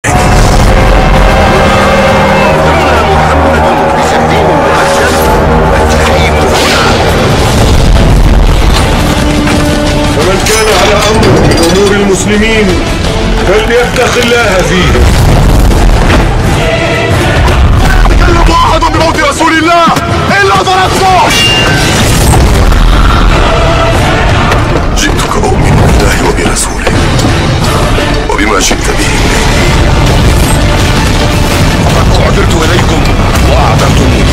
فمن كان على أمر من أمور المسلمين فليتق الله فيه. يتكلم أحد بموت رسول الله إلا ضربته. جئتك أؤمن بالله وبرسوله وبما جئت به وقد أعذرت إليكم وأعذرتموني.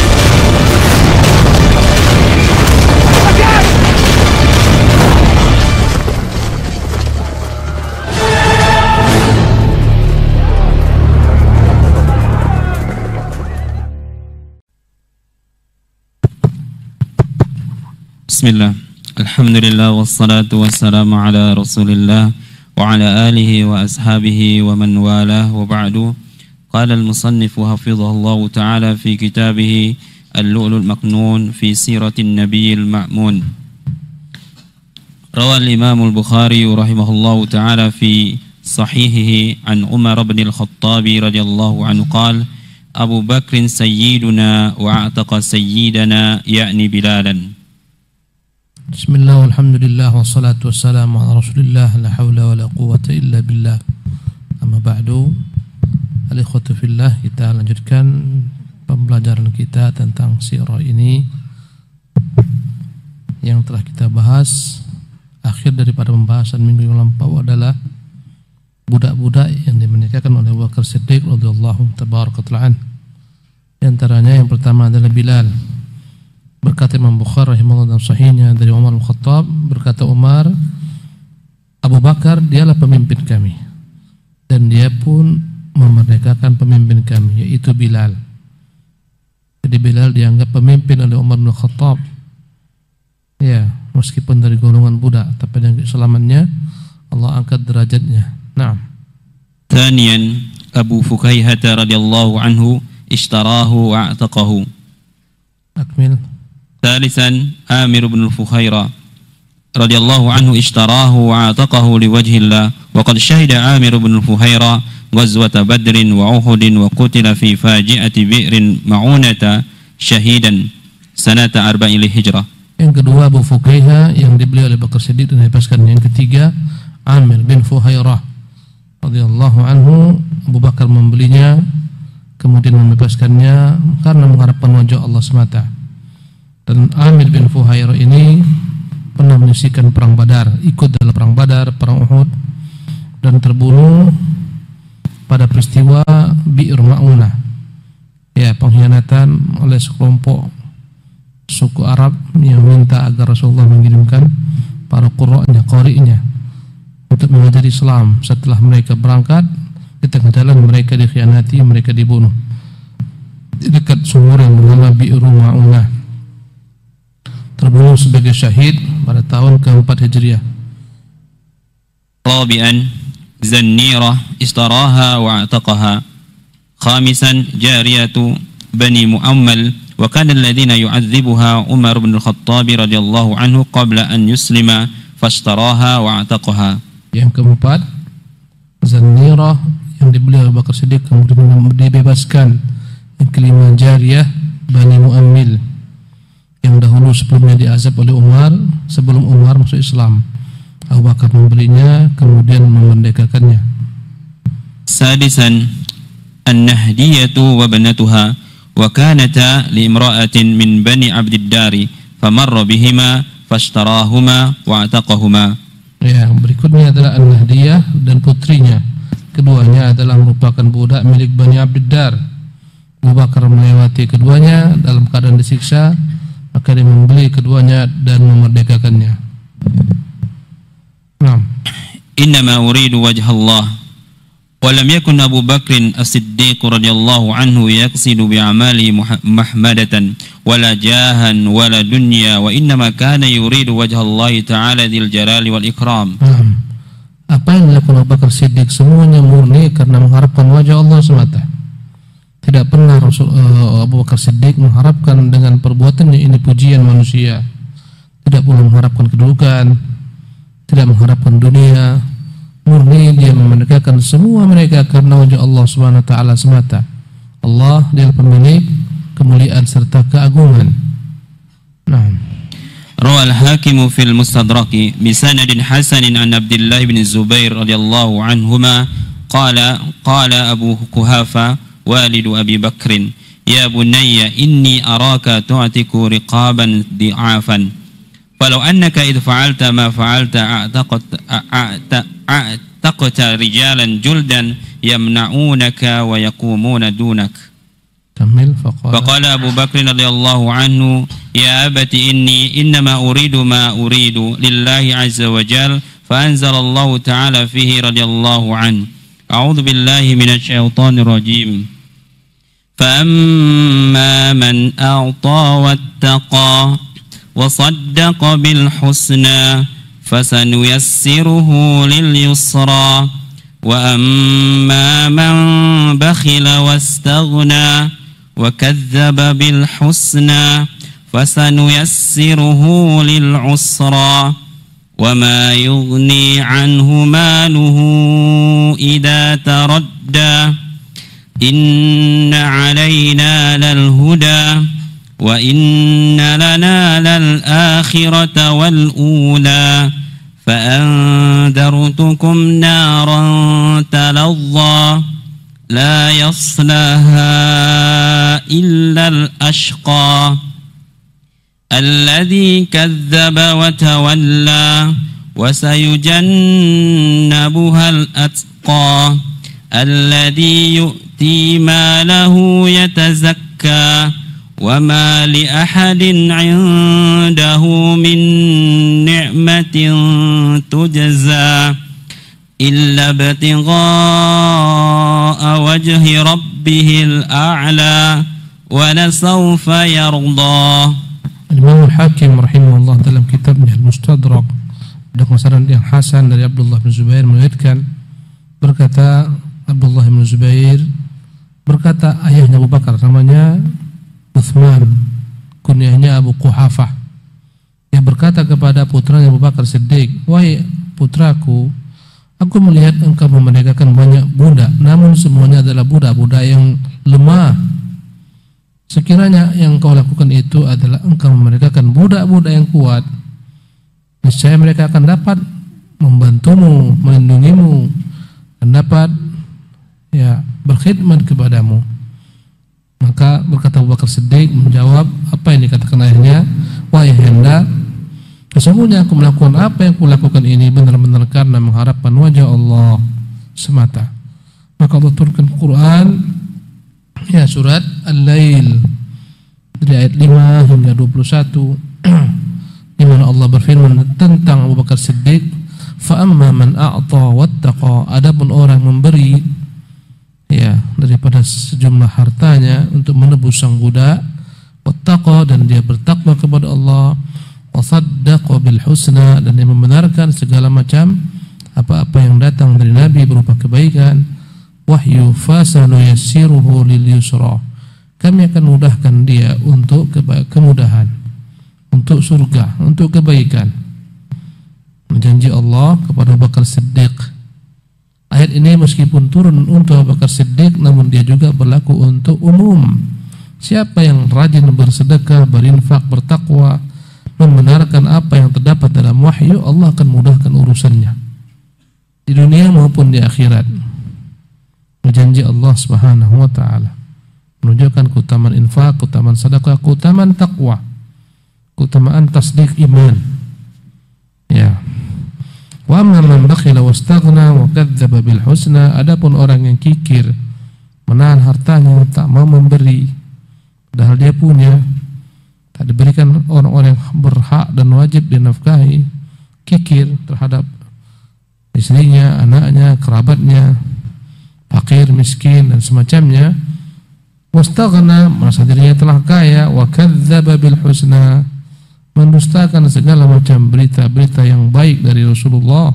Bismillah, alhamdulillah, wassalatu wassalamu ala rasulillah wa ala alihi wa ashabihi wa man walah wa ba'du. Qala al-musannifu hafidhahullahu ta'ala fi kitabih al-lu'lu'ul maknun fi siratin nabiyil ma'mun. Rawa al-imam al-Bukhari rahimahullahu ta'ala fi sahihihi an Umar bin al-Khattab radhiyallahu anhu qala Abu Bakrin sayyiduna wa a'taqa sayyidana ya'ni Bilalan. Bismillah, alhamdulillah, wassalatu wassalamu ala rasulillah, la hawla wa la quwata illa billah. Amma ba'du, al-ikhwatu fillah, kita lanjutkan pembelajaran kita tentang sirah ini yang telah kita bahas. Akhir daripada pembahasan minggu yang lampau adalah budak-budak yang dimenikahkan oleh Abu Bakar Siddiq radhiyallahu tabaraka ta'ala. Di antaranya yang pertama adalah Bilal. Berkata Imam Bukhari rahimahullah dalam sahihnya dari Umar bin Khattab, berkata Umar, Abu Bakar dialah pemimpin kami dan dia pun memerdekakan pemimpin kami, yaitu Bilal. Jadi Bilal dianggap pemimpin oleh Umar bin Khattab, ya, meskipun dari golongan budak, tapi dengan keislamannya Allah angkat derajatnya. Naam. Thaniyan Abu Fukaihah radhiyallahu anhu ishtarahu wa a'taqahu. Akmil. ثالثا عامر بن الفخيرة رضي الله عنه اشتراه وعاتقه لوجه الله وقد شهد عامر بن الفخيرة غزوة بدر وأحد وقتل في فاجعة بئر معونة شهيدا سنة 4 للهجرة. Yang kedua Abu Fukaihah yang dibeli oleh Bakar Siddiq dan dibebaskan. Yang ketiga Amir bin Fuhairah radhiyallahu anhu, Abu Bakar membelinya kemudian membebaskannya karena mengharapkan wajah Allah semata. Dan Amir bin Fuhairah ini pernah menyaksikan perang Badar, ikut dalam perang Badar, perang Uhud, dan terbunuh pada peristiwa Bi'r Ma'unah, ya, pengkhianatan oleh sekelompok suku Arab yang minta agar Rasulullah mengirimkan para qari'nya untuk mengajari Islam. Setelah mereka berangkat, di tengah jalan mereka dikhianati, mereka dibunuh di dekat sumur yang bernama Bi'r Ma'unah. Terbunuh sebagai syahid pada tahun ke-4 Hijriah. رابعا زنيرة اشتراها واعتقها. خامسا جارية بني مؤمل وكان الذين يعذبها عمر بن الخطاب رضي الله عنه قبل أن يسلم فاشتراها واعتقها. Yang keempat Zannirah yang dibeli oleh Bakar Siddiq kemudian dibebaskan. Yang kelima Jariyah Bani Mu'ammil yang dahulu sebelumnya diazab oleh Umar sebelum Umar masuk Islam. Abu Bakar membelinya kemudian memerdekakannya. Sadisan An-Nahdiyatu wa banatuha wa kanata li imra'atin min Bani Abdiddari famarra bihima fashtarahuma wa ataqahuma. Ya, berikutnya adalah An-Nahdiyah dan putrinya. Keduanya adalah merupakan budak milik Bani Abdiddar. Abu Bakar melewati keduanya dalam keadaan disiksa, maka dia membeli keduanya dan memerdekakannya. Naam. Innama uridu wajha Allah wa lam yakun Abu Bakr as-Siddiq radhiyallahu anhu yaqsidu bi'amali mahmadatan wala jahan wala dunya wa innama kana yuridu wajha Allah ta'ala dzil jalali wal ikram. Apa yang dilakukan Abu Bakar Siddiq semuanya murni karena mengharapkan wajah Allah semata. Tidak pernah Abu Bakar Siddiq mengharapkan dengan perbuatannya ini pujian manusia. Tidak pula mengharapkan kedudukan, tidak mengharapkan dunia, murni dia memerdekakan semua mereka karena wajah Allah Subhanahu wa taala semata. Allah dia pemilik kemuliaan serta keagungan. Nah, روى الحاكم في المستدرك بسند حسن عن عبد الله بن الزبير رضي الله عنهما قال أبو كهافة والد أبي بكر يا بني إني أراك تعتق رقابا ضعافا فلو أنك إذ فعلت ما فعلت أعتقت رجالا جلدا يمنعونك ويقومون دونك. فقال أبو بكر رضي الله عنه يا أبت إنما أريد ما أريد لله عز وجل فأنزل الله تعالى فيه رضي الله عنه أعوذ بالله من الشيطان الرجيم فأما من أعطى واتقى وصدق بالحسنى فسنيسره لليسرى وأما من بخل واستغنى وكذب بالحسنى فسنيسره للعسرى وما يغني عنه ماله إذا تردى إن علينا للهدى وإن لنا للآخرة والأولى فأنذرتكم نارا تلظى لا يصلاها إلا الأشقى الذي كذب وتولى وسيجنبها الأتقى الذي يؤتي ماله يتزكى وما لأحد عنده من نعمة تجزى إلا ابتغاء وجه ربه الأعلى ولسوف يرضى. Imam Al-Hakim rahimahullah dalam kitabnya Al-Mustadrak dengan sanad yang hasan dari Abdullah bin Zubair meriwayatkan berkata Abdullah bin Zubair berkata ayahnya Abu Bakar namanya Uthman, kunyahnya Abu Quhafah, yang berkata kepada putranya Abu Bakar Siddiq, wahai putraku, aku melihat engkau memerdekakan banyak budak, namun semuanya adalah budak-budak yang lemah. Sekiranya yang kau lakukan itu adalah engkau memerdekakan budak-budak yang kuat, niscaya mereka akan dapat membantumu, melindungimu, dan dapat berkhidmat kepadamu. Maka berkata Abu Bakar Siddiq menjawab apa yang dikatakan ayahnya, wahai ayahanda, sesungguhnya aku melakukan apa yang kulakukan ini benar-benar karena mengharapkan wajah Allah semata. Maka Allah turunkan Quran surat Al-Lail dari ayat 5 hingga 21 di mana Allah berfirman tentang Abu Bakar Siddiq, fa amma man a'ta wattaqa, adapun orang memberi daripada sejumlah hartanya untuk menebus sang budak, wattaqa, dan dia bertakwa kepada Allah, wa saddaqa bil husna, dan dia membenarkan segala macam apa-apa yang datang dari Nabi berupa kebaikan, wahyu, fasanuyassiruhu lil yusra, kami akan mudahkan dia untuk kemudahan, untuk surga, untuk kebaikan. Janji Allah kepada Abu Bakar Siddiq. Ayat ini meskipun turun untuk Abu Bakar Siddiq, namun dia juga berlaku untuk umum. Siapa yang rajin bersedekah, berinfak, bertakwa, membenarkan apa yang terdapat dalam wahyu, Allah akan mudahkan urusannya di dunia maupun di akhirat. Janji Allah Subhanahu wa taala menunjukkan keutamaan infak, keutamaan sedekah, keutamaan takwa, keutamaan tasdik iman. Wa amma man bakhila wastaghna wa kadzdzaba bil husna, adapun orang yang kikir, menahan hartanya, tak mau memberi padahal dia punya, tak diberikan orang-orang yang berhak dan wajib dinafkahi, kikir terhadap istrinya, anaknya, kerabatnya, fakir, miskin dan semacamnya, wastaghna, merasa dirinya telah kaya, wa kadzdzaba bil husna, mendustakan segala macam berita-berita yang baik dari Rasulullah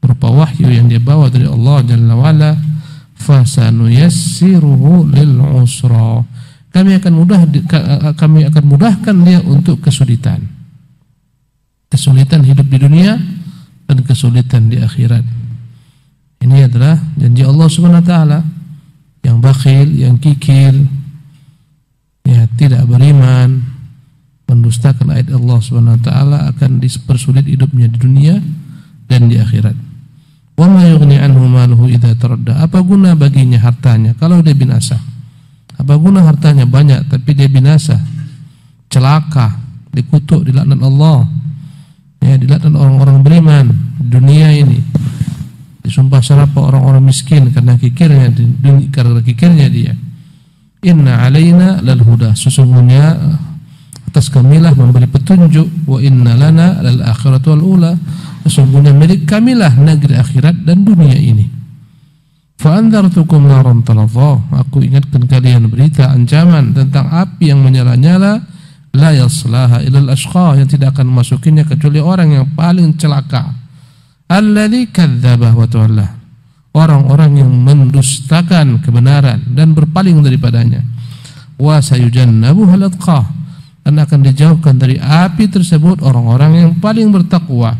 berupa wahyu yang dia bawa dari Allah Jalla wa'ala, fasanuyassiruhu lil usra, kami akan mudahkan dia untuk kesulitan hidup di dunia dan kesulitan di akhirat. Ini adalah janji Allah Subhanahu wa taala. Yang bakhil, yang kikir, ya tidak beriman, mendustakan ayat Allah Subhanahu wa taala akan dipersulit hidupnya di dunia dan di akhirat. Wa ma yughni anhu maluhu idza taradda. Apa guna baginya hartanya kalau dia binasa? Apa guna hartanya banyak tapi dia binasa? Celaka, dikutuk, dilaknat Allah. Ya, dilaknat orang-orang beriman di dunia ini. Disumpah serapah orang-orang miskin karena kikirnya dia. Inna alaina lal huda. Sesungguhnya atas kamilah memberi petunjuk. Wa inna lana lal akhiratu wal ula. Sesungguhnya milik kamilah negeri akhirat dan dunia ini. Fa anzartukum naran talazza. Aku ingatkan kalian berita ancaman tentang api yang menyala-nyala, la yaslaha ilal ashqa, yang tidak akan masukinya kecuali orang yang paling celaka. Alladzi kadzdzaba wa tawalla. Orang-orang yang mendustakan kebenaran dan berpaling daripadanya. Wa sayujannabuhal atqa. Dan akan dijauhkan dari api tersebut orang-orang yang paling bertakwa.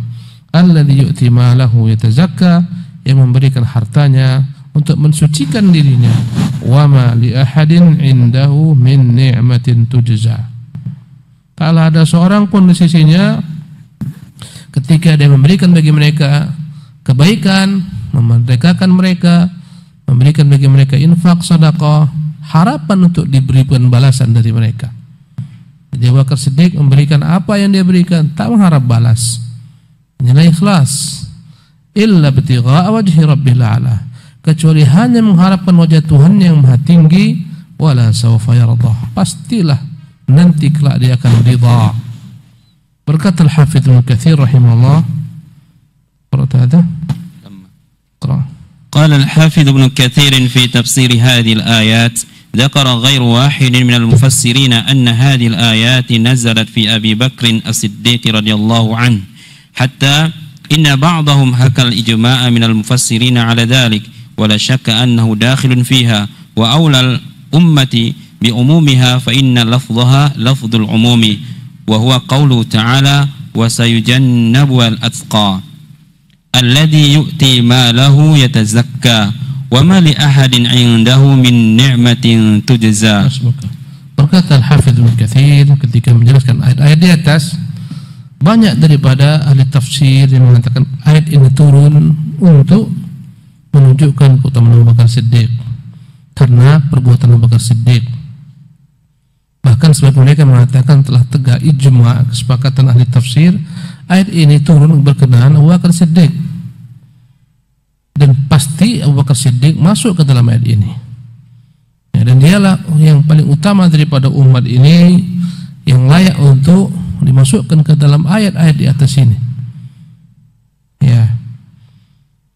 Alladzi yu'ti malahu yatazakka, yang memberikan hartanya untuk mensucikan dirinya. Wa ma li ahadin indahu min ni'matin tujza. Kalau ada seorang pun di sisinya ketika dia memberikan bagi mereka kebaikan, memerdekakan mereka, memberikan bagi mereka infak, sedekah, harapan untuk diberikan balasan dari mereka. Jadi Abu Bakar Siddiq memberikan apa yang dia berikan, tak mengharap balas, hanya ikhlas. Illa ibtigha'a wajhi rabbil a'la, kecuali hanya mengharapkan wajah Tuhan yang maha tinggi. Wala sawfa yardah, pastilah nanti kelak dia akan ridha. Berkata Al-Hafidz Ibnu Katsir rahimahullah, qira'at قال الحافظ ابن كثير في تفسير هذه الآيات ذكر غير واحد من المفسرين أن هذه الآيات نزلت في أبي بكر الصديق رضي الله عنه، حتى إن بعضهم حكى الإجماع من المفسرين على ذلك، ولا شك أنه داخل فيها، وأولى الأمة بعمومها فإن لفظها لفظ العموم، وهو قوله تعالى وسيجنبها الأتقى الذي يؤتي ماله يتزكى وما لأحد عنده من نعمة تجزى. Berkata Al-Hafidz Ibnu Katsir ketika menjelaskan ayat-ayat di atas, banyak daripada ahli tafsir yang mengatakan ayat ini turun untuk menunjukkan keutamaan Abu Bakar Siddiq karena perbuatan Abu Bakar Siddiq. Bahkan sebagian mereka mengatakan telah tegak ijma, kesepakatan ahli tafsir, ayat ini turun berkenaan Abu Bakar Siddiq, dan pasti Abu Bakar Siddiq masuk ke dalam ayat ini, ya, dan dialah yang paling utama daripada umat ini, yang layak untuk dimasukkan ke dalam ayat-ayat di atas ini. Ya,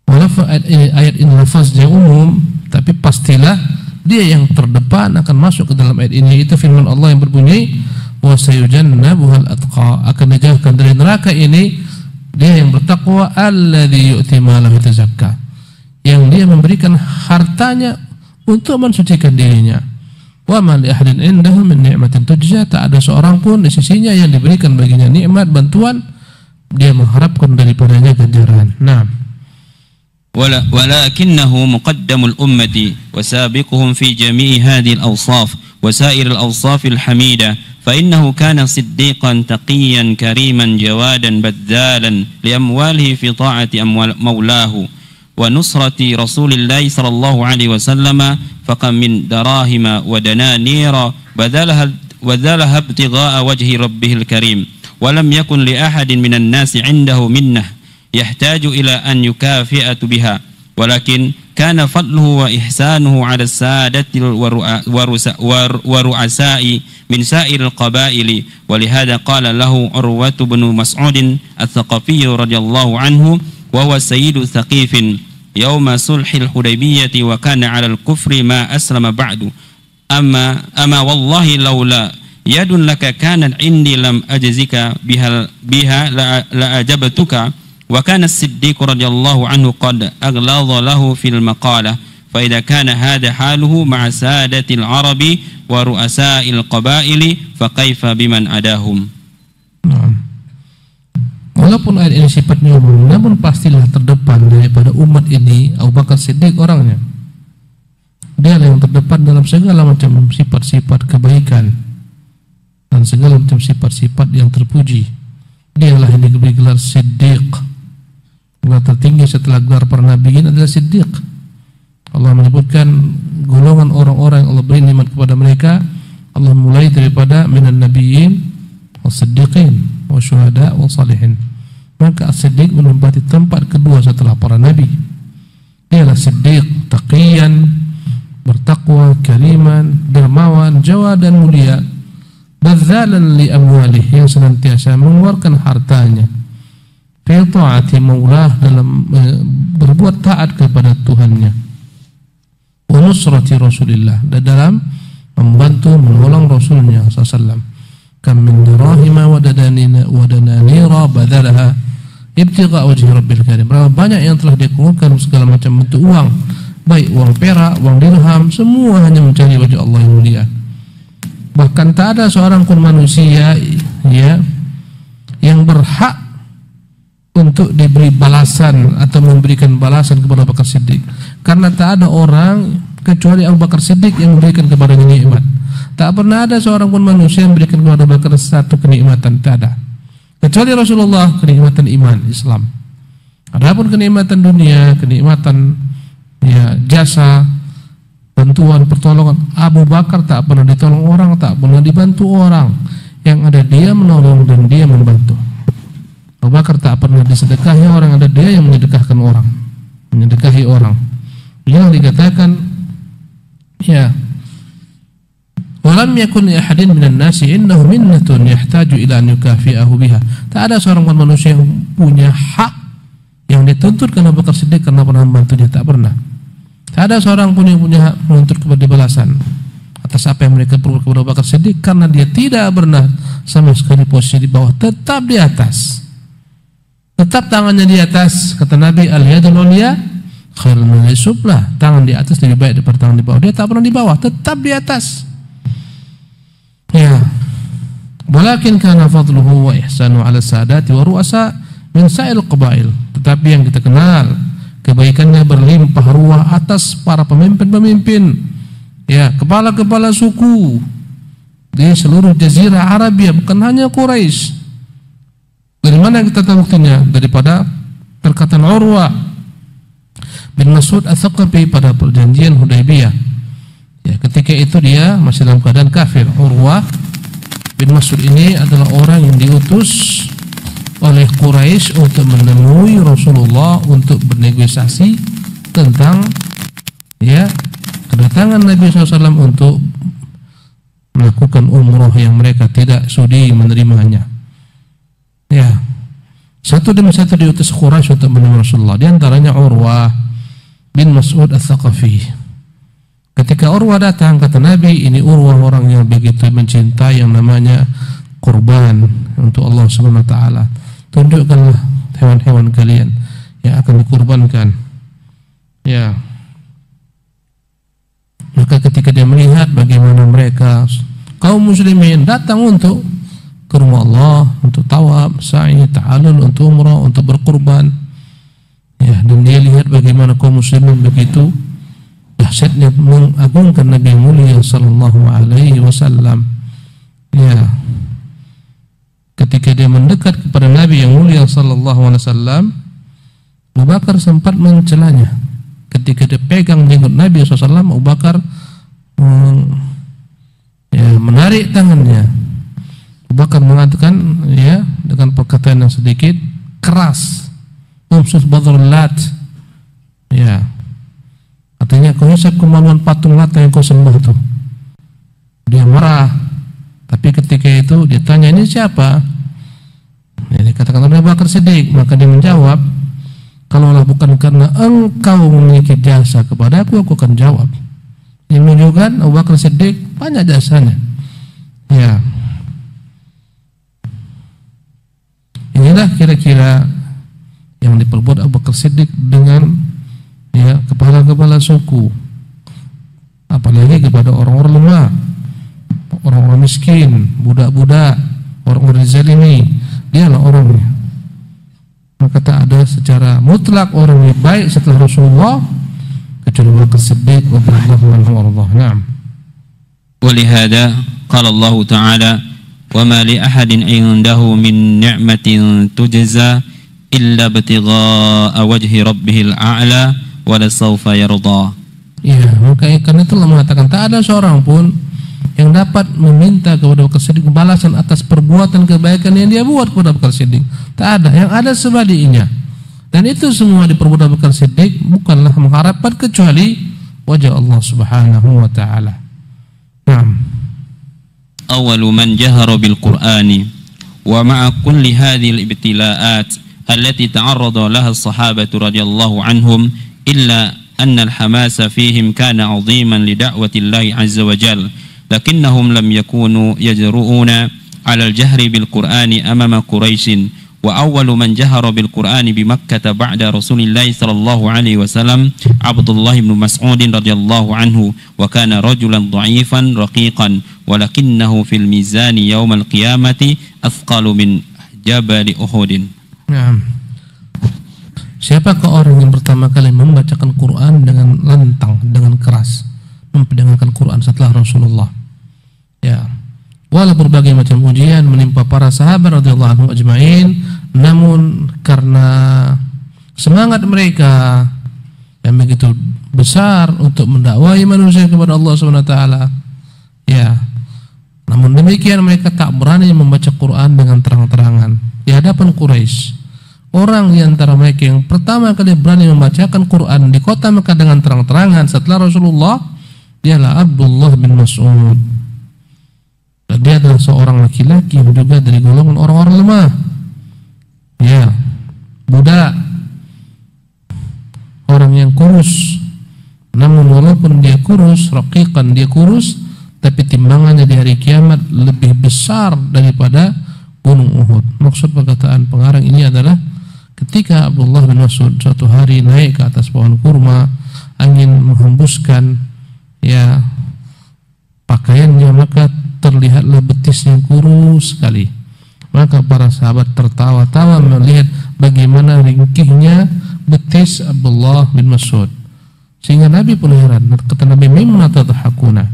walaupun ayat ini lafaznya umum, tapi pastilah dia yang terdepan akan masuk ke dalam ayat ini. Itu firman Allah yang berbunyi wa sayujannabuhal atqa, akan dijauhkan dari neraka ini dia yang bertakwa, alladzi yu'ti malahu yatazakka, yang dia memberikan hartanya untuk mensucikan dirinya. Wa ma li ahadin indahu min ni'matin tujza, tak ada seorang pun di sisinya yang diberikan baginya nikmat, bantuan, dia mengharapkan daripadanya ganjaran. Nah, ولكنه مقدم الأمة وسابقهم في جميع هذه الأوصاف وسائر الأوصاف الحميدة، فإنه كان صديقا تقيا كريما جوادا بذالا لأمواله في طاعة مولاه ونصرة رسول الله صلى الله عليه وسلم، فكم من دراهم ودنانير بذلها ابتغاء وجه ربه الكريم، ولم يكن لأحد من الناس عنده منه يحتاج إلى أن يكافئ بها، ولكن كان فضله وإحسانه على السادة والرؤساء من سائر القبائل. ولهذا قال له عروة بن مسعود الثقفي رضي الله عنه وهو سيد ثقيف يوم صلح الحديبية وكان على الكفر ما أسلم بعد، أما والله لولا يد لك كانت عندي لم أجزك بها لأجبتك. وكان الصديق رضي الله عنه قد أغلظ له في المقالة، فإذا كان هذا حاله مع سادة العرب ورؤساء القبائل فكيف بمن عداهم. Walaupun ayat ini sifatnya umum, namun pastilah terdepan daripada umat ini Abu Bakar Siddiq orangnya. Dia yang terdepan dalam segala macam sifat-sifat kebaikan dan segala macam sifat-sifat yang terpuji. Dialah yang diberi gelar Siddiq. Gelar tertinggi setelah gelar para nabiin adalah Siddiq. Allah menyebutkan golongan orang-orang yang Allah beri nikmat kepada mereka. Allah mulai daripada minan nabiyyin was-siddiqin wasyuhada was-salihin. Maka as-siddiq menempati tempat kedua setelah para nabi. Dialah siddiq, taqiyan, bertakwa, kariman, dermawan, jawad dan mulia, badzalan li amwalih, yang senantiasa mengeluarkan hartanya fi ta'ati maulah, dalam berbuat taat kepada Tuhannya, wa nusrati Rasulillah, dan dalam membantu menolong Rasulnya sallallahu. Kam min dirahima wa dananira badzalaha ibtigha wajhi rabbil karim. Berapa banyak yang telah dikeluarkan segala macam bentuk uang, baik uang perak, uang dirham, semua hanya mencari wajah Allah yang mulia. Bahkan tak ada seorang pun manusia yang berhak untuk diberi balasan atau memberikan balasan kepada Abu Bakar Siddiq, karena tak ada orang kecuali Abu Bakar Siddiq yang memberikan kepadanya nikmat. Tak pernah ada seorang pun manusia yang memberikan kepada Abu Bakar satu kenikmatan, tak ada, kecuali Rasulullah, kenikmatan iman Islam. Adapun kenikmatan dunia, kenikmatan jasa, bantuan, pertolongan, Abu Bakar tak pernah ditolong orang, tak pernah dibantu orang. Yang ada dia menolong dan dia membantu. Abu Bakar tak pernah disedekahi orang, ada dia yang menyedekahkan orang, menyedekahi orang. Yang dikatakan walam yakun li ahadin minan nasi innahu minnatun yahtaju ila an yukafi'ahu biha. Tak ada seorang pun manusia yang punya hak yang dituntut karena Abu Bakar Siddiq karena pernah membantu dia, tak pernah. Tak ada seorang pun yang punya hak menuntut kepada balasan atas apa yang mereka perbuat kepada Abu Bakar Siddiq, karena dia tidak pernah sama sekali posisi di bawah, tetap di atas, tetap tangannya di atas. Kata Nabi, al-yadul ulya khairun min as-sufla, tangan di atas lebih baik daripada tangan di bawah. Dia tak pernah di bawah, tetap di atas. Walakin kana fadluhu wa ihsanu ala sadati wa ru'asa min sa'il qabail. Tetapi yang kita kenal, kebaikannya berlimpah ruah atas para pemimpin-pemimpin, kepala-kepala suku di seluruh jazirah Arabia, bukan hanya Quraisy. Dari mana kita tahu buktinya? Daripada perkataan Urwah bin Mas'ud Ats-Tsaqafi pada perjanjian Hudaybiyah. Ketika itu dia masih dalam keadaan kafir. Urwah bin Mas'ud ini adalah orang yang diutus oleh Quraisy untuk menemui Rasulullah untuk bernegosiasi tentang kedatangan Nabi SAW untuk melakukan umroh yang mereka tidak sudi menerimanya. Satu demi satu diutus Quraisy untuk menemui Rasulullah. Di antaranya Urwah bin Mas'ud Ats-Tsaqafi. Ketika Urwah datang, kata Nabi, ini Urwah orang yang begitu mencintai yang namanya kurban untuk Allah Subhanahu wa taala. Tunjukkanlah hewan-hewan kalian yang akan dikurbankan. Maka ketika dia melihat bagaimana mereka kaum muslimin datang untuk ke rumah Allah, untuk tawaf, sa'i, ta'allul, untuk umrah, untuk berkurban, dan dia lihat bagaimana kaum muslimin begitu dahsyatnya mengagungkan Nabi mulia sallallahu alaihi wasallam. Ketika dia mendekat kepada Nabi yang mulia sallallahu alaihi wasallam, Abu Bakar sempat mencelanya. Ketika dia pegang jenggot Nabi SAW, Abu Bakar menarik tangannya. Abu Bakar mengatakan dengan perkataan yang sedikit keras, umsus badrul lat, artinya kau hisap kemaluan patung Lat yang kau sembah itu. Dia marah. Tapi ketika itu dia tanya, ini siapa? Dia katakan Abu Bakar Siddiq. Maka dia menjawab, kalaulah bukan karena engkau memiliki jasa kepada aku akan jawab. Yang menunjukkan Abu Bakar Siddiq banyak jasanya. Inilah kira-kira yang diperbuat Abu Bakar Siddiq dengan kepala-kepala suku, apalagi kepada orang-orang lemah, orang-orang miskin, budak-budak, orang-orang zalimi. Dialah orangnya. maka tak ada secara mutlak orang yang baik setelah Rasulullah kecuali Abu Bakar Siddiq radhiyallahu anhu warḍah. Naam. ولهذا قال الله تعالى وما لأحد عنده من نعمة تجزى إلا ابتغاء وجه ربه الأعلى ولسوف يرضى. Ya, maka karena itulah mengatakan tak ada seorang pun yang dapat meminta kepada Abu Bakar Siddiq balasan atas perbuatan kebaikan yang dia buat kepada Abu Bakar Siddiq. Tak ada, yang ada sebaliknya. Dan itu semua diperbuat Abu Bakar Siddiq bukanlah mengharapkan kecuali wajah Allah Subhanahu wa taala. Naam. أول من جهر بالقرآن ومع كل هذه الابتلاءات التي تعرض لها الصحابة رضي الله عنهم إلا أن الحماس فيهم كان عظيما لدعوة الله عز وجل لكنهم لم يكونوا يجرؤون على الجهر بالقرآن أمام قريش وأول من جهر بالقرآن بمكة بعد رسول الله صلى الله عليه وسلم عبد الله بن مسعود رضي الله عنه وكان رجلا ضعيفا رقيقا ولكنه في الميزان يوم القيامة أثقل من جبل أحد. Naam. Siapakah orang yang pertama kali membacakan Quran dengan lantang, dengan keras, memperdagangkan Quran setelah Rasulullah? Ya. Walau berbagai macam ujian menimpa para sahabat radhiyallahu anhum ajma'in, namun karena semangat mereka yang begitu besar untuk mendakwai manusia kepada Allah Subhanahu wa taala, ya. Namun demikian mereka tak berani membaca Quran dengan terang-terangan di hadapan Quraisy. Orang di antara mereka yang pertama kali berani membacakan Quran di kota Mekah dengan terang-terangan setelah Rasulullah dialah Abdullah bin Mas'ud. Dan dia adalah seorang laki-laki yang juga dari golongan orang-orang lemah. Ya, budak, orang yang kurus. Namun walaupun dia kurus, raqiqan, dia kurus, tapi timbangannya di hari kiamat lebih besar daripada gunung Uhud. Maksud perkataan pengarang ini adalah ketika Abdullah bin Mas'ud suatu hari naik ke atas pohon kurma, angin menghembuskan ya pakaiannya, maka terlihatlah betisnya kurus sekali. Maka para sahabat tertawa-tawa melihat bagaimana ringkihnya betis Abdullah bin Mas'ud, sehingga Nabi pun heran. Kata Nabi, mimma tadhakuna,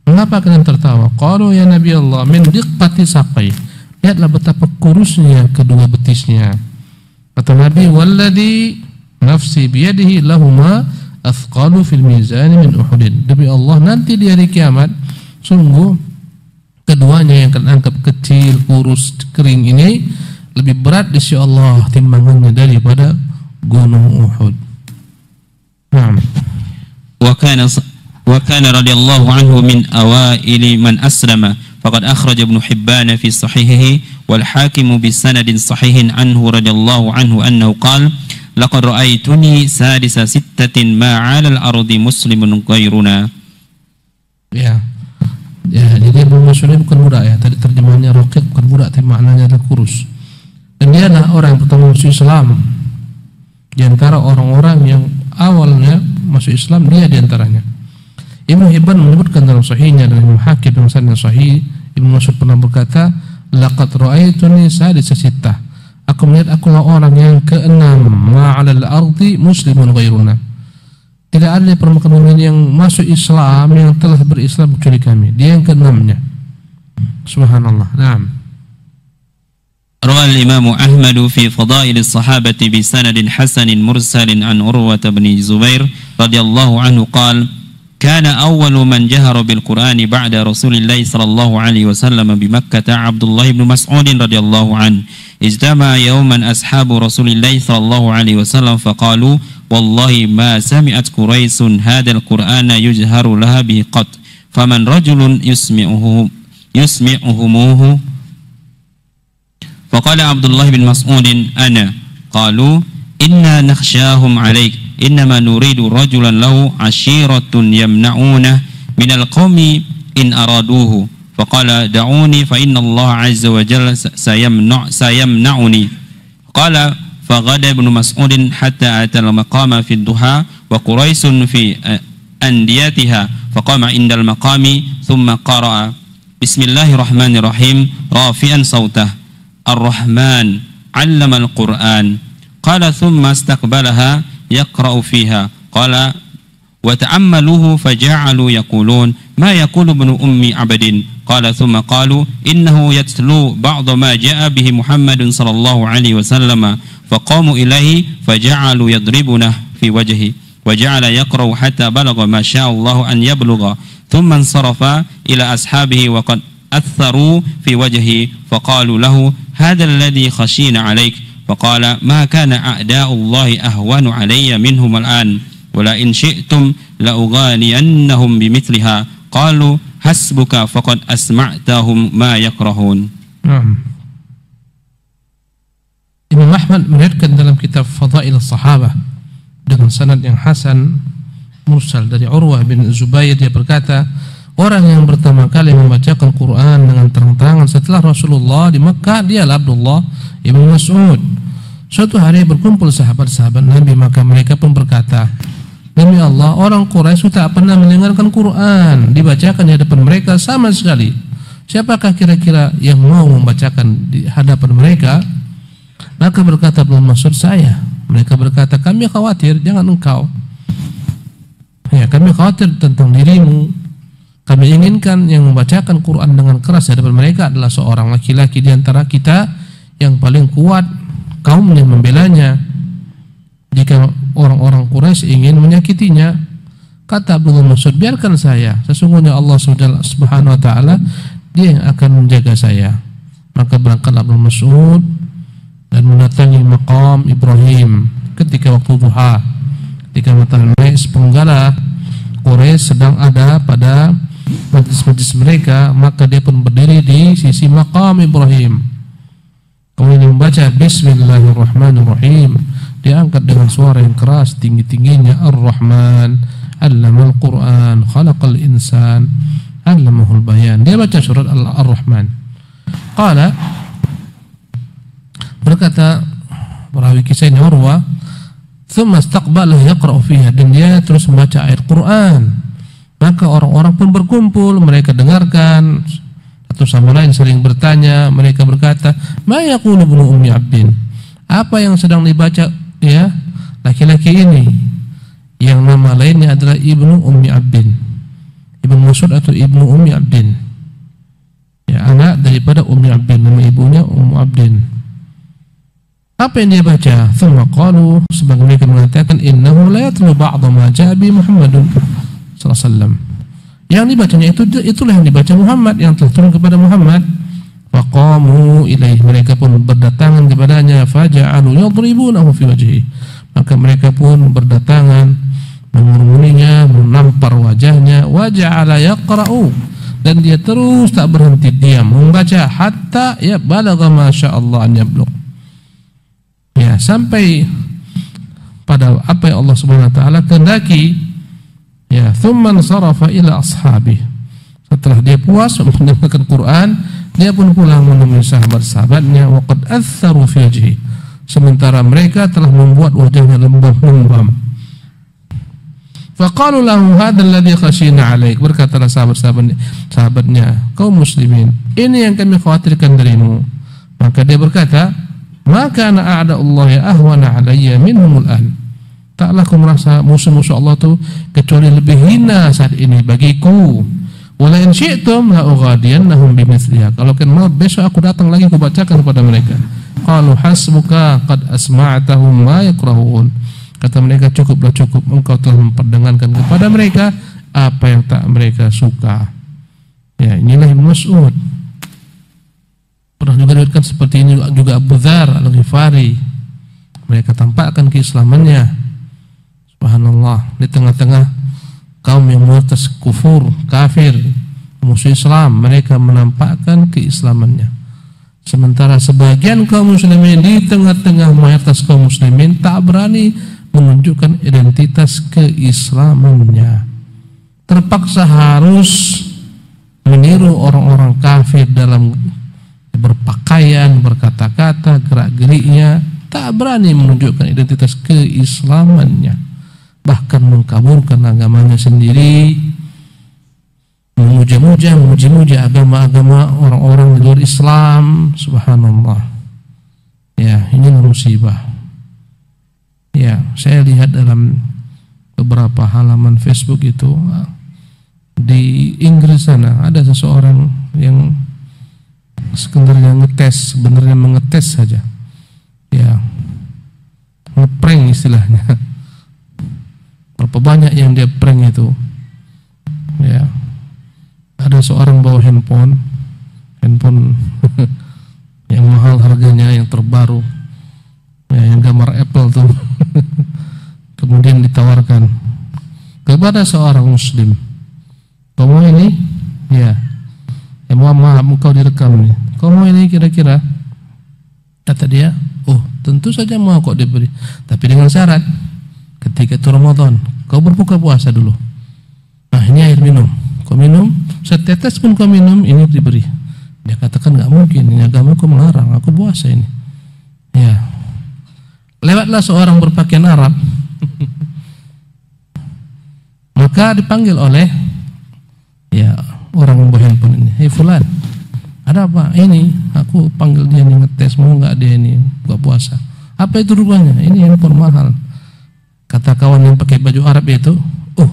mengapa kalian tertawa? Qalu ya Nabi Allah, min diqqati saqai, lihatlah betapa kurusnya kedua betisnya. Kata Nabi, walladhi nafsi biyadihi lahuma athqalu fil mizani min Uhudin, demi Allah nanti di hari kiamat sungguh keduanya yang akan anggap kecil, kurus, kering ini lebih berat di sisi Allah timbangannya daripada gunung Uhud. Naam. وكان رضي الله عنه من أوائل من أسلم فقد أخرج ابن حبان في صحيحه والحاكم بسند صحيح عنه رضي الله عنه أنه قال لقد رأيتني سادس ستة ما على الأرض مسلم غيرنا. Ya, jadi Ibnu Mas'ud bukan budak ya. Tadi terjemahannya raqiq, bukan budak, tapi maknanya adalah kurus. Dan dia adalah orang yang pertama masuk Islam. Di antara orang-orang yang awalnya masuk Islam, dia di antaranya. Ibnu Hibban menyebutkan dalam sahihnya dan Imam Hakim dalam sanad sahih, Ibnu Mas'ud pernah berkata, laqad ra'aituni sadisa sittah. Aku melihat akulah orang yang keenam, ma'alal ardi muslimun ghairuna. Tidak ada di permukaan bumi yang masuk Islam yang telah berislam kecuali kami. Dia yang keenamnya. Subhanallah. Naam. روى الإمام أحمد في فضائل الصحابة بسند حسن مرسل عن عروة بن الزبير رضي الله عنه قال كان أول من جهر بالقرآن بعد رسول الله صلى الله عليه وسلم بمكة عبد الله بن مسعود رضي الله عنه. اجتمع يوما أصحاب رسول الله صلى الله عليه وسلم فقالوا والله ما سمعت قريش هذا القرآن يجهر لها به قط فمن رجل يسمعهموه. فقال عبد الله بن مسعود أنا. قالوا إنا نخشاهم عليك إنما نريد رجلا له عشيرة يمنعونه من القوم إن أرادوه. فقال دعوني فإن الله عز وجل سيمنعني. قال فغدا ابن مسعود حتى أتى المقام في الضحى وقريش في أنديتها فقام عند المقام ثم قرأ بسم الله الرحمن الرحيم رافعا صوته الرحمن علم القرآن قال ثم استقبلها يقرأ فيها قال وتأملوه فجعلوا يقولون ما يقول ابن أم عبد قال ثم قالوا إنه يتلو بعض ما جاء به محمد صلى الله عليه وسلم فقاموا إليه فجعلوا يضربونه في وجهه وجعل يقرأ حتى بلغ ما شاء الله أن يبلغ ثم انصرف إلى أصحابه وقد أثروا في وجهه فقالوا له هذا الذي خشينا عليك فقال ما كان أعداء الله أهون علي منهم الآن ولئن شئتم لأغانينهم بمثلها قالوا حسبك فقد أسمعتهم ما يكرهون. Imam Ahmad meriwayatkan dalam kitab Fadail Sahabah dengan sanad yang hasan mursal dari Urwah bin Zubair, dia berkata, orang yang pertama kali membacakan Quran dengan terang-terangan setelah Rasulullah di Mekah dialah Abdullah ibn Mas'ud. Suatu hari berkumpul sahabat-sahabat Nabi, maka mereka pun berkata, demi Allah, orang Quraisy tak pernah mendengarkan Quran dibacakan di hadapan mereka sama sekali. Siapakah kira-kira yang mau membacakan di hadapan mereka? Maka berkata Ibnu Mas'ud, saya. Mereka berkata, kami khawatir, jangan engkau. Ya, kami khawatir tentang dirimu. Kami inginkan yang membacakan Quran dengan keras di hadapan mereka adalah seorang laki-laki di antara kita yang paling kuat, kaum yang membelanya. Jika orang-orang Quraisy ingin menyakitinya, kata Ibnu Mas'ud, biarkan saya. Sesungguhnya Allah Subhanahu wa taala, Dia yang akan menjaga saya. Maka berangkatlah Ibnu Mas'ud dan mendatangi maqam Ibrahim ketika waktu duha, ketika matahari naik sepenggala Quraisy sedang ada pada majlis-majlis mereka, maka dia pun berdiri di sisi maqam Ibrahim. Kemudian membaca Bismillahirrahmanirrahim. Dia angkat dengan suara yang keras tinggi-tingginya, Ar-Rahman 'allamal Qur'an, khalaqal insan, 'allamahul bayan. Dia baca surat Ar-Rahman. Qala, berkata perawi kisah ini Urwah, thumma istaqbalahu yaqra'u fiha, dan dia terus membaca ayat Quran. Maka orang-orang pun berkumpul, mereka dengarkan, satu sama lain sering bertanya. Mereka berkata, ma yaqulu ibnu ummi abdin, apa yang sedang dibaca ya laki-laki ini yang nama lainnya adalah ibnu ummi abdin, Ibnu Mas'ud atau ibnu ummi abdin, ya anak daripada ummi abdin, nama ibunya ummu abdin. Apa yang dia baca? Thumma qalu, sebagian mereka mengatakan, innahu la yatlu ba'dha ma ja'a bi Muhammadun sallallahu alaihi wasallam. Yang dibacanya itulah yang dibaca Muhammad, yang telah turun kepada Muhammad. Faqamu ilaih, mereka pun berdatangan kepadanya, faja'alu yadribunahu fi wajhihi, maka mereka pun berdatangan mengurumuninya, menampar wajahnya. Waja'ala yaqra'u, dan dia terus tak berhenti diam membaca hatta ya balagha ma sya'allah an yablugh, ya sampai pada apa yang Allah Subhanahu wa taala kehendaki. Ya, thumma sarafa ila ashabi, setelah dia puas mendengarkan Quran, dia pun pulang menemui sahabat-sahabatnya. Wa qad atharu fi wajhi, sementara mereka telah membuat wajahnya lembam-lembam. Faqalu lahu hadzal ladzi khashina 'alaik, berkatalah sahabatnya, kaum muslimin, ini yang kami khawatirkan darimu. Maka dia berkata, maka ana a'da'ullahi ahwana 'alayya minhumul an, taklah aku merasa musuh-musuh Allah itu kecuali lebih hina saat ini bagiku. Wala in syi'tum la ughadiyannahum bimithliha, kalau kan mau besok aku datang lagi aku bacakan kepada mereka. Qalu hasbuka qad asma'tahum ma yakrahun, kata mereka, cukup, engkau telah memperdengarkan kepada mereka apa yang tak mereka suka. Ya, inilah Ibnu Mas'ud. Pernah juga diriwayatkan seperti ini juga Abu Dzar Al-Ghifari. Mereka tampakkan keislamannya. Subhanallah, di tengah-tengah kaum yang murtad, kufur, kafir, musuh Islam, mereka menampakkan keislamannya. Sementara sebagian kaum muslimin di tengah-tengah mayoritas kaum muslimin tak berani menunjukkan identitas keislamannya. Terpaksa harus meniru orang-orang kafir dalam berpakaian, berkata-kata, gerak-geriknya, tak berani menunjukkan identitas keislamannya. Bahkan mengkaburkan agamanya sendiri, memuja-muja agama-agama orang-orang di luar Islam. Subhanallah. Ya, inilah musibah. Ya, saya lihat dalam beberapa halaman Facebook itu di Inggris sana ada seseorang yang sebenarnya mengetes saja. Ya, ngeprank istilahnya. Berapa banyak yang dia prank itu. Ya. Ada seorang bawa handphone yang mahal harganya, yang terbaru, ya, yang gambar Apple tuh. Kemudian ditawarkan kepada seorang muslim, kamu ini, ya maaf engkau direkam nih, kamu ini kira-kira, kata dia, oh tentu saja mau kok diberi, tapi dengan syarat ketika itu Ramadan kau berbuka puasa dulu. Nah ini air minum, kau minum setetes pun kau minum, ini diberi. Dia katakan nggak mungkin, ini agamaku melarang, aku puasa ini. Ya, lewatlah seorang berpakaian Arab. Maka dipanggil oleh ya orang yang bawa handphone ini, hei fulan, ada apa? Ini aku panggil dia nih, ngetes mau nggak dia ini buka puasa. Apa itu rupanya? Ini handphone mahal. Kata kawan yang pakai baju Arab itu, oh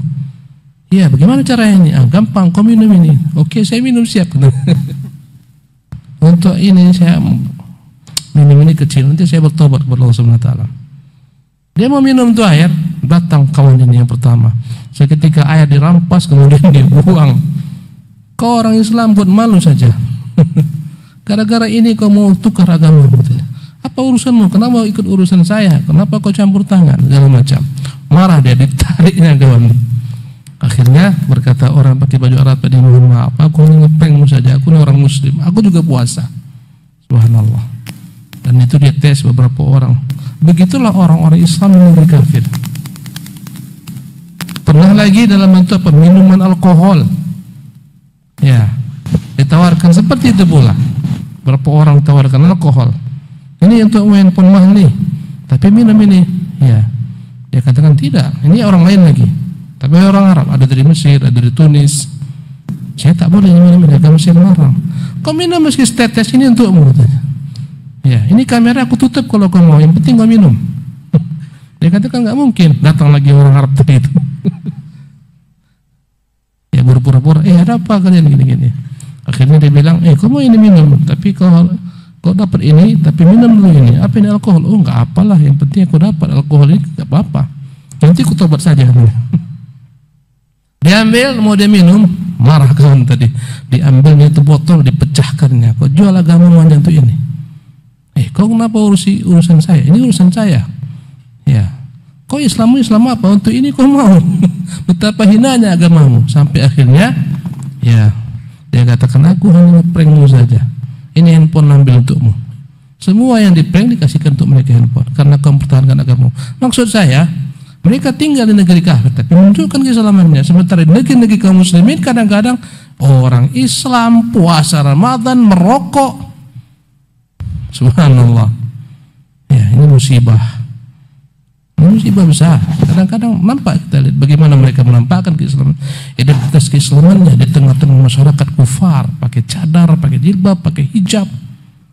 iya bagaimana caranya ini? Gampang, kau minum ini. Oke, saya minum, siap. Untuk ini saya minum ini kecil, nanti saya bertobat kepada Allah Subhanahu wa taala. Dia mau minum tuh air, datang kawan ini yang pertama. Seketika air dirampas kemudian dibuang. Kau orang Islam buat malu saja. Gara-gara ini kau mau tukar agama. Apa urusanmu? Kenapa ikut urusan saya? Kenapa kau campur tangan? Segala macam. Marah dia, ditariknya kawan. Akhirnya berkata orang pakai baju Arab tadi, mohon maaf, aku hanya ngeprankmu saja. Aku ini orang Muslim. Aku juga puasa. Subhanallah. Dan itu dia tes beberapa orang. Begitulah orang-orang Islam yang menjadi kafir. Pernah lagi dalam bentuk minuman alkohol. Ya, ditawarkan seperti itu pula. Berapa orang tawarkan alkohol. Ini untuk handphone mahal nih, tapi minum ini. Ya, dia katakan tidak. Ini orang lain lagi. Tapi orang Arab, ada dari Mesir, ada dari Tunis. Saya tak boleh minum ini, agama saya melarang. Kau minum meski setetes, ini untukmu. Ya, ini kamera aku tutup kalau kau mau. Yang penting kau minum. Dia katakan nggak mungkin. Datang lagi orang Arab tadi itu. Ya berpura-pura. Ada apa kalian gini-gini? Akhirnya dia bilang, kau mau ini minum, tapi kau dapat ini, tapi minum dulu ini. Apa ini alkohol? Oh nggak apalah. Yang penting aku dapat alkohol ini, nggak apa-apa. Nanti aku tobat saja. Diambil, mau dia minum, marah kawan tadi. Diambilnya itu botol, dipecahkannya. Kau jual agamamu hanya untuk ini. Kau kenapa urusan saya? Ini urusan saya. Ya. Kau Islam apa? Untuk ini kau mau. Betapa hinanya agamamu. Sampai akhirnya, ya, dia katakan aku hanya ngeprankmu saja. Ini handphone ambil untukmu. Semua yang diprank dikasihkan untuk mereka handphone karena kau mempertahankan agamamu. Maksud saya, mereka tinggal di negeri kafir tapi menunjukkan keislamannya. Sementara di negeri-negeri kaum muslimin kadang-kadang orang Islam puasa Ramadan merokok. Subhanallah. Ya, ini musibah. Ini musibah besar. Kadang-kadang nampak kita lihat bagaimana mereka menampakkan keislaman, identitas keislamannya di tengah-tengah masyarakat kufar, pakai cadar, pakai jilbab, pakai hijab.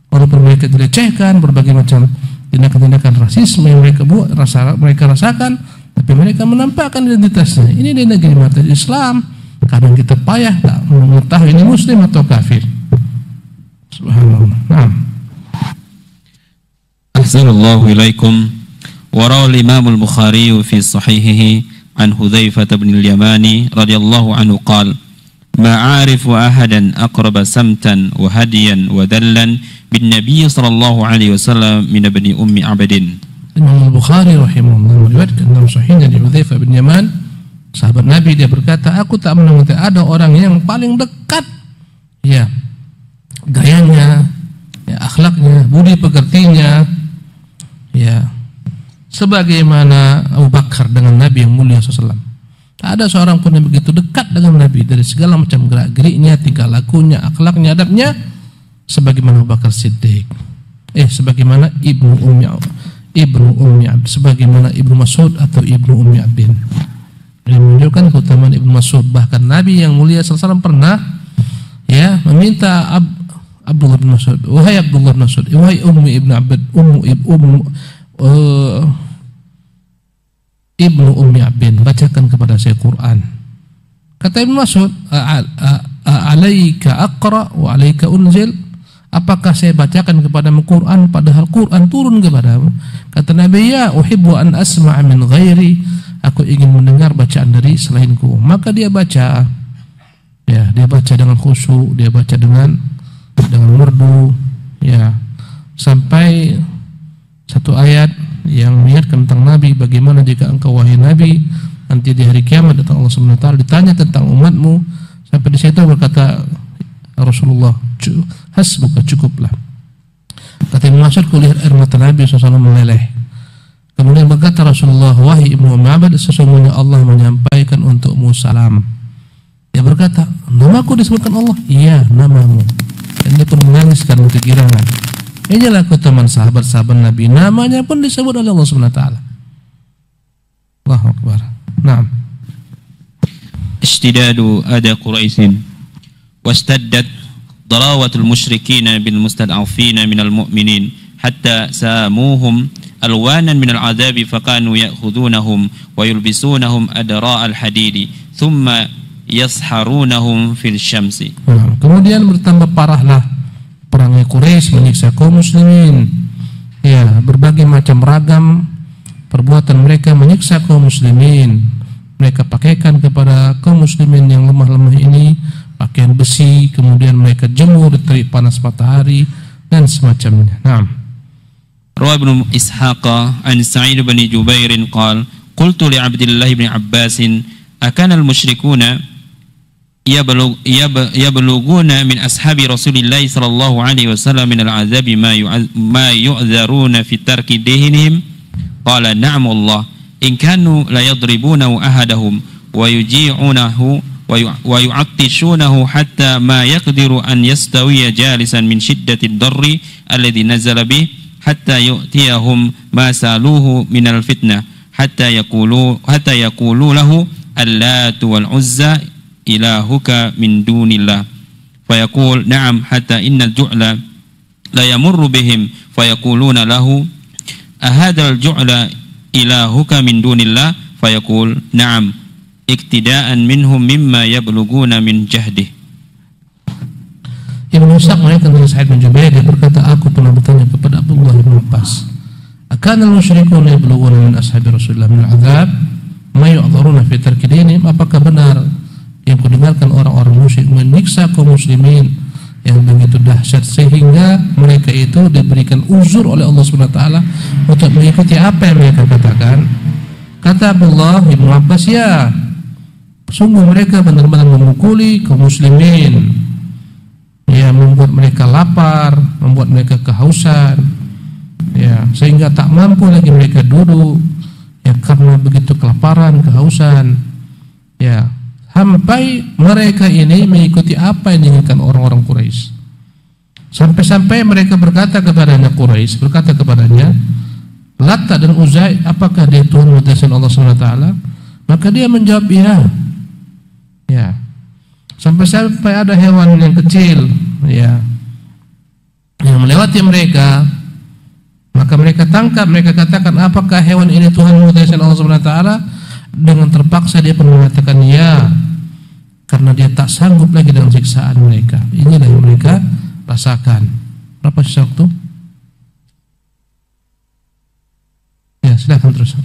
Walaupun mereka dilecehkan, berbagai macam tindakan-tindakan rasisme yang mereka rasakan, tapi mereka menampakkan identitasnya. Ini di negeri mata Islam. Kadang kita payah tak mengetahui ini muslim atau kafir. Subhanallah. Nah. Ahsanallahu ilaikum. Warawa al-Imam al-Bukhari fi sahihihi an Hudzaifah bin al-Yamani radhiyallahu anhu qala ma a'rifu ahadan aqraba samtan wa hadiyan wa dallan bin Nabi sallallahu alaihi wasallam min ibni ummi Abdin. Imam al-Bukhari rahimahullah meriwayatkan dalam sahihnya dari Hudzaifah bin Yaman, sahabat Nabi, dia berkata, aku tak menemukan ada orang yang paling dekat ya gayanya, ya akhlaknya, budi pekertinya, ya sebagaimana Abu Bakar dengan Nabi yang mulia SAW. Tak ada seorang pun yang begitu dekat dengan Nabi dari segala macam gerak-geriknya, tingkah lakunya, akhlaknya, adabnya, sebagaimana Abu Bakar Siddiq. Sebagaimana Ibnu Ummi Abd, sebagaimana Ibnu Mas'ud atau Ibnu Ummi Abdin. Ini menunjukkan keutamaan Ibnu Mas'ud. Bahkan Nabi yang mulia SAW pernah ya meminta Abdullah bin Mas'ud, wahai Abdullah bin Mas'ud, wahai Ummi Ibnu Abd, Ibnu Ummi Abdin, bacakan kepada saya Quran. Kata Ibnu Mas'ud, alaika aqra wa alaika unzil, apakah saya bacakan kepadamu Quran padahal Quran turun kepadamu? Kata Nabi, ya uhibbu an asma'a min ghairi, aku ingin mendengar bacaan dari selainku. Maka dia baca, ya, dia baca dengan khusyuk, dia baca dengan merdu, ya, sampai satu ayat yang mengingatkan tentang Nabi, bagaimana jika engkau wahai Nabi nanti di hari kiamat datang Allah Subhanahu wa taala ditanya tentang umatmu. Sampai di situ berkata Rasulullah, hasbuka, cukuplah. Kata Ibnu Mas'ud, kulihat air mata Nabi SAW meleleh. Kemudian berkata Rasulullah, wahai Ibnu Ummi Abd, sesungguhnya Allah menyampaikan untukmu salam. Dia berkata, namaku disebutkan Allah? Iya, namamu. Dan dia pun menangis karena kegirangan. Inilah keutamaan sahabat-sahabat Nabi, namanya pun disebut oleh Allah Subhanahu wa taala. Allahu Akbar. Naam. Ishtidadu ada Quraisyin wastaddat darawatul musyrikin bil mustad'afin minal mu'minin hatta samuhum alwanan minal adzabi fakanu ya'khudunahum wa yulbisunahum adra' al-hadidi thumma yasharunahum fil syamsi. Kemudian bertambah parahlah perangai Quraisy menyiksa kaum muslimin. Ya, berbagai macam ragam perbuatan mereka menyiksa kaum muslimin. Mereka pakaikan kepada kaum muslimin yang lemah-lemah ini pakaian besi, kemudian mereka jemur di terik panas matahari dan semacamnya. Naam. Rawi Ibnu Ishaq an Sa'id bin Jubair qala qultu li Abdullah bin Abbas akana al-musyrikuna yabluguna min ashabi Rasulillah sallallahu alaihi wasallam min al-'adzabi ma yu'dzaruna fi tarki dinihim qala na'am Allah in kanu la yadribunahu ahadahum wa yuji'unahu wa yu'attishunahu hatta ma yaqdiru an yastawiya jalisan min shiddati ad-darri alladhi nazala bih hatta yu'tiyahum ma saluhu min al-fitnah hatta yaqulu lahu Allatu wal Uzza ilahuka min dunillah fayaqul na'am hatta innal ju'la la yamurru bihim fayaquluna lahu ahadal ju'la ilahuka min dunillah fayaqul na'am iktida'an minhum mimma yabluguna min jahdih. Ibnu Ishaq mengatakan dari Sa'id bin Jubair, dia berkata, aku pernah bertanya kepada Abdullah bin Abbas, akanal musyrikun yabluguna min ashabi Rasulullah min al-'adzab ma yu'dzaruna fi tarki dinihim, apakah benar yang kudengarkan orang-orang musyrik menyiksa kaum muslimin yang begitu dahsyat sehingga mereka itu diberikan uzur oleh Allah Subhanahu wa taala untuk mengikuti apa yang mereka katakan? Kata Abdullah bin Abbas, ya, sungguh mereka benar-benar memukuli kaum muslimin, ya, membuat mereka lapar, membuat mereka kehausan, ya, sehingga tak mampu lagi mereka duduk, ya, karena begitu kelaparan, kehausan, ya, sampai mereka ini mengikuti apa yang diinginkan orang-orang Quraisy. Sampai-sampai mereka berkata kepadanya, Quraisy berkata kepadanya, Lata dan Uzai, apakah dia Tuhan utusan Allah SWT? Maka dia menjawab, ya. Ya. Sampai-sampai ada hewan yang kecil, ya, yang melewati mereka, maka mereka tangkap, mereka katakan, apakah hewan ini Tuhan utusan Allah SWT? Dengan terpaksa dia pun mengatakan ya, karena dia tak sanggup lagi dengan siksaan mereka. Inilah yang mereka rasakan. Berapa sisa waktu? Ya, silakan terus.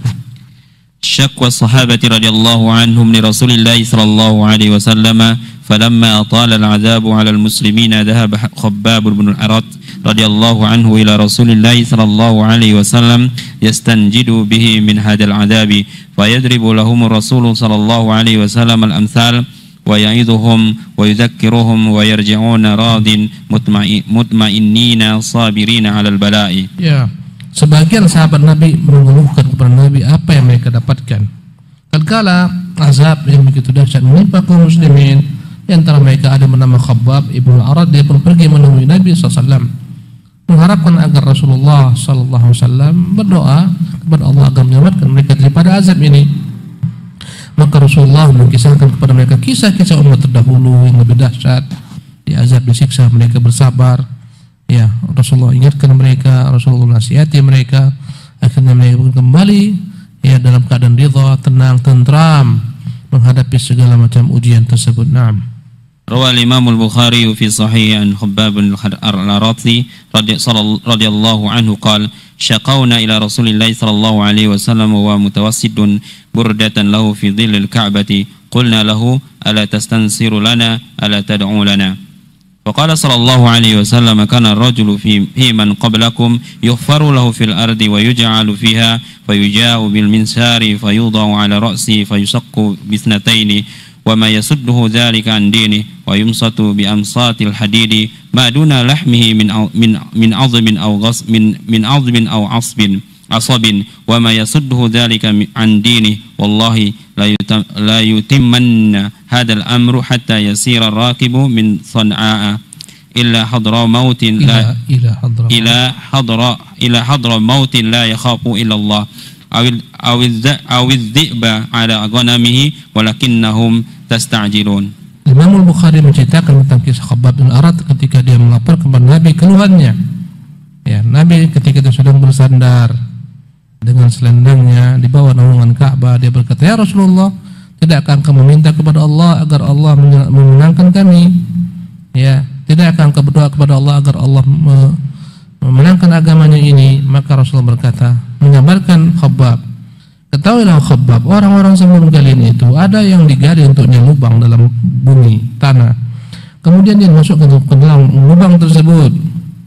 Syakwa sahabati radhiyallahu anhum li Rasulillah sallallahu alaihi wasallam falamma atala al-'adzabu 'ala al-muslimina dhahaba Khabbab bin al-Arat radhiyallahu anhu ila Rasulillah sallallahu alaihi wasallam yastanjidu bihi min hadzal 'adzabi fayadribu lahum Rasul sallallahu alaihi wasallam al-amthal wa ya'idhuhum wa yudhakkiruhum wa yarji'una radin mutma'innina sabirina 'ala al-bala'i. Ya. Sebagian sahabat Nabi mengeluhkan kepada Nabi apa yang mereka dapatkan. Tatkala azab yang begitu dahsyat menimpa kaum muslimin, di antara mereka ada bernama Khabbab ibnu al-Arat, dia pun pergi menemui Nabi SAW, mengharapkan agar Rasulullah SAW berdoa kepada Allah agar menyelamatkan mereka daripada azab ini. Maka Rasulullah mengisahkan kepada mereka kisah-kisah umat terdahulu yang lebih dahsyat, diazab, disiksa, mereka bersabar. Ya, Rasulullah ingatkan mereka, Rasulullah nasihati mereka, akhirnya mereka kembali ya dalam keadaan ridha, tenang, tentram menghadapi segala macam ujian tersebut. Naam. Rawa al-Imam al-Bukhari fi sahih an Khabbab al-Arati radhiyallahu anhu qala syaqawna ila Rasulillah sallallahu alaihi wasallam wa mutawassidun burdatan lahu fi dhillil Ka'bati qulna lahu ala tastansiru lana ala tad'u lana faqala sallallahu alaihi wasallam kana ar-rajulu fi man qablakum yughfaru lahu fil ardi wa yuj'alu fiha fayuja'u bil minsari fayudau ala ra'si fayusaqqu bisnataini wa ma yasudduhu dhalika an dini wa yumsatu bi amsatil hadidi ma duna lahmihi min 'azmin aw min 'azmin aw asabin wa ma yasudduhu dhalika an dini wallahi la yutimmanna hadzal amru hatta yasira ar-rakibu min San'a illa hadra mautin ila hadra mautin la yakhafu illa Allah awil dhi'ba ala ghanamihi walakinnahum tasta'jilun. Imam Al-Bukhari menceritakan tentang kisah Khabbab bin Arat ketika dia melapor kepada Nabi keluhannya. Ya, Nabi ketika itu sedang bersandar dengan selendangnya di bawah naungan Ka'bah, dia berkata, "Ya Rasulullah, tidak akan kamu minta kepada Allah agar Allah memenangkan kami? Ya, tidak akan kamu berdoa kepada Allah agar Allah memenangkan agamanya ini?" Maka Rasulullah berkata, mengabarkan Khabbab, "Ketahuilah Khabbab, orang-orang sebelum kalian itu ada yang digali untuknya lubang dalam bumi, tanah. Kemudian dia masuk ke dalam lubang tersebut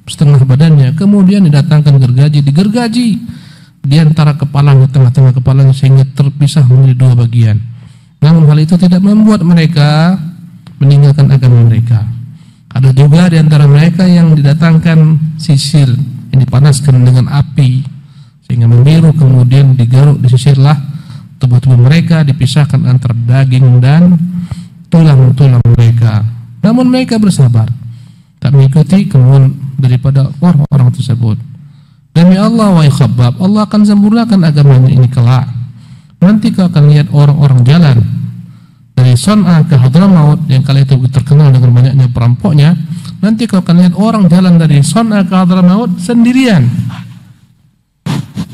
setengah badannya, kemudian didatangkan gergaji, digergaji di antara kepalanya, tengah-tengah kepalanya sehingga terpisah menjadi dua bagian. Namun hal itu tidak membuat mereka meninggalkan agama mereka. Ada juga di antara mereka yang didatangkan sisir yang dipanaskan dengan api sehingga membiru, kemudian digaruk, disisirlah tubuh-tubuh mereka, dipisahkan antara daging dan tulang-tulang mereka. Namun mereka bersabar, tak mengikuti kemudian daripada orang-orang tersebut. Demi Allah, wahai Khabbab, Allah akan sempurnakan agamanya ini kelak. Nanti kau akan lihat orang-orang jalan dari San'a ke Hadramaut yang kali itu terkenal dengan banyaknya perampoknya. Nanti kau akan lihat orang jalan dari San'a ke Hadramaut sendirian.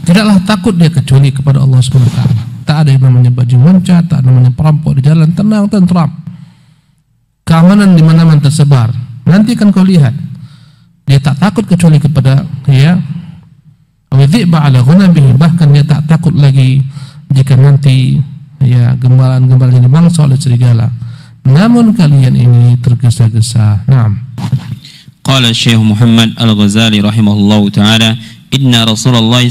Tidaklah takut dia kecuali kepada Allah SWT. Tak ada yang namanya baju manca, tak ada namanya perampok di jalan, tenang, tentram. Keamanan di mana-mana tersebar. Nanti kan kau lihat, dia tak takut kecuali kepada bahkan dia tak takut lagi jika nanti gembalaan-gembalaan dimangsa oleh serigala. Namun kalian ini tergesa-gesa. Naam. Qala Syekh Muhammad Al-Ghazali rahimahullahu taala inna Rasulullah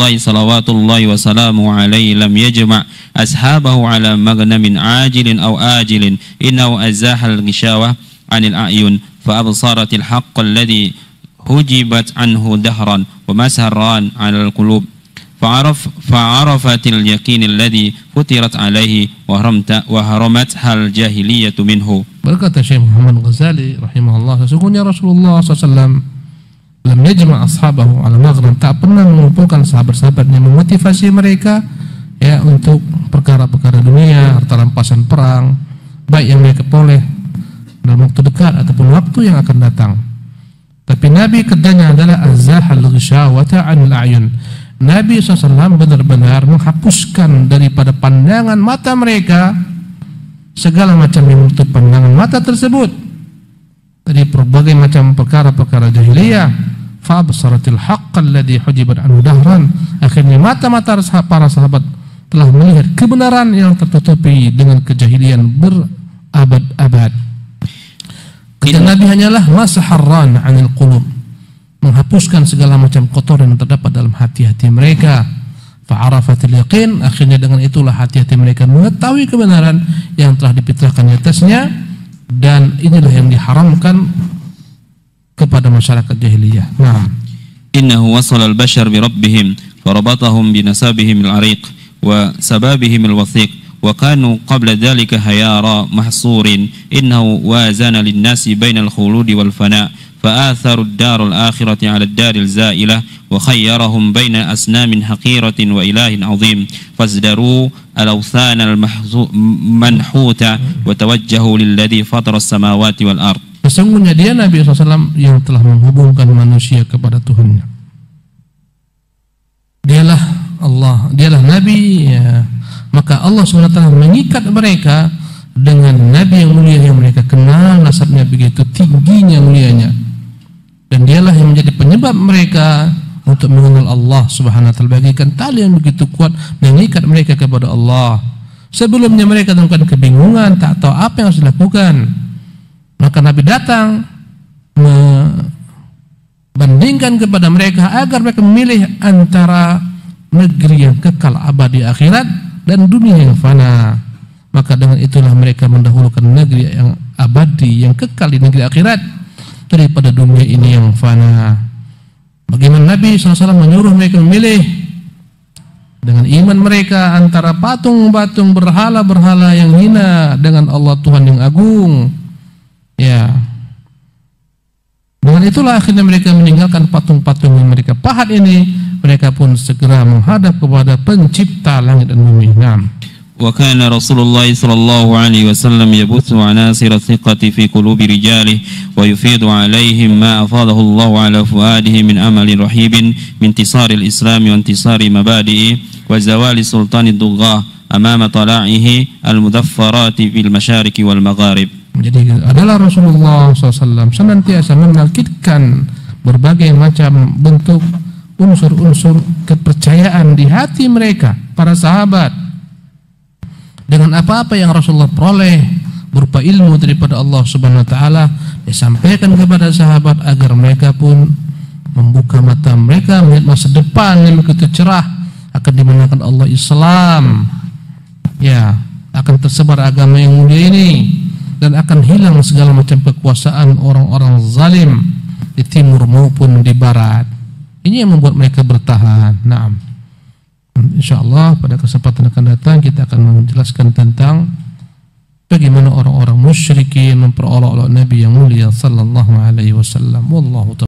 salawatullahi wa salamu alaihi lam yajma' ashabahu ala magnamin ajilin aw ajilin innahu azahal ghishawah anil a'yun fa absaratil haqq alladhi hujibat anhu dahran wa masharran ala al-qulub fa'arafatil yakin alladhi futirat alaihi wa haramat hal jahiliyatu minhu. Berkata Syekh Muhammad Ghazali rahimahullah, sesungguhnya Rasulullah SAW lam yajma' ashabahu ala maghnam, tak pernah mengumpulkan sahabat-sahabatnya, memotivasi mereka untuk perkara-perkara dunia, harta rampasan perang, baik yang mereka peroleh dalam waktu dekat ataupun waktu yang akan datang. Tapi Nabi kerjanya adalah azahal ghishawata 'anil a'yun. Nabi SAW benar-benar menghapuskan daripada pandangan mata mereka segala macam yang menutup pandangan mata tersebut dari berbagai macam perkara-perkara jahiliyah. Fa absaratil haqqal ladzi hujibat anhu dahran. Akhirnya mata-mata para sahabat telah melihat kebenaran yang tertutupi dengan kejahilian berabad-abad. Kerja Nabi hanyalah masaharran 'anil qulub, menghapuskan segala macam kotoran yang terdapat dalam hati-hati mereka. Fa'arafatil yaqin, akhirnya dengan itulah hati-hati mereka mengetahui kebenaran yang telah difitrahkan di atasnya, dan inilah yang diharamkan kepada masyarakat jahiliyah. Naam. Innahu wasala al-bashar bi rabbihim farabatahum bi nasabihim al-ariq wa sababihim al-wathiq wa kanu qabla dhalika hayara mahsurin innahu wazana lin-nasi bainal khuludi wal fana فآثروا الدار الآخرة على الدار الزائلة وخيرهم بين أصنام حقيرة وإله عظيم فازدروا الأوثان المنحوتة وتوجهوا للذي فطر السماوات والأرض. Sesungguhnya dia Nabi SAW yang telah menghubungkan manusia kepada Tuhannya. Dialah Allah dialah nabi, ya, maka Allah SWT mengikat mereka dengan nabi yang mulia yang mereka kenal nasabnya begitu tingginya mulianya, dan dialah yang menjadi penyebab mereka untuk mengenal Allah Subhanahu wa taala, bagikan tali yang begitu kuat mengikat mereka kepada Allah. Sebelumnya mereka temukan kebingungan, tak tahu apa yang harus dilakukan, maka Nabi datang membandingkan kepada mereka agar mereka memilih antara negeri yang kekal abadi akhirat dan dunia yang fana. Maka dengan itulah mereka mendahulukan negeri yang abadi, yang kekal di negeri akhirat daripada dunia ini yang fana. Bagaimana Nabi SAW menyuruh mereka memilih dengan iman mereka antara patung-patung berhala-berhala yang hina dengan Allah Tuhan yang agung. Ya, dengan itulah akhirnya mereka meninggalkan patung-patung yang mereka pahat ini. Mereka pun segera menghadap kepada pencipta langit dan bumi. Naam. وكان رسول الله صلى الله عليه وسلم يبث عناصر الثقة في قلوب رجاله ويفيض عليهم ما أفاضه الله على فؤاده من أمل رحيب من انتصار الإسلام وانتصار مبادئه وزوال سلطان الضغاة أمام طلاعه المظفرات في المشارق والمغارب. Jadi adalah Rasulullah SAW senantiasa membangkitkan berbagai macam bentuk unsur-unsur kepercayaan di hati mereka, para sahabat, dengan apa-apa yang Rasulullah peroleh berupa ilmu daripada Allah Subhanahu wa taala disampaikan kepada sahabat agar mereka pun membuka mata mereka melihat masa depan yang begitu cerah, akan dimenangkan Allah Islam, ya, akan tersebar agama yang mulia ini, dan akan hilang segala macam kekuasaan orang-orang zalim di timur maupun di barat. Ini yang membuat mereka bertahan. Naam. InsyaAllah pada kesempatan akan datang kita akan menjelaskan tentang bagaimana orang-orang musyrikin memperolok-olok Nabi yang mulia sallallahu alaihi wasallam. Wallahu ta'ala.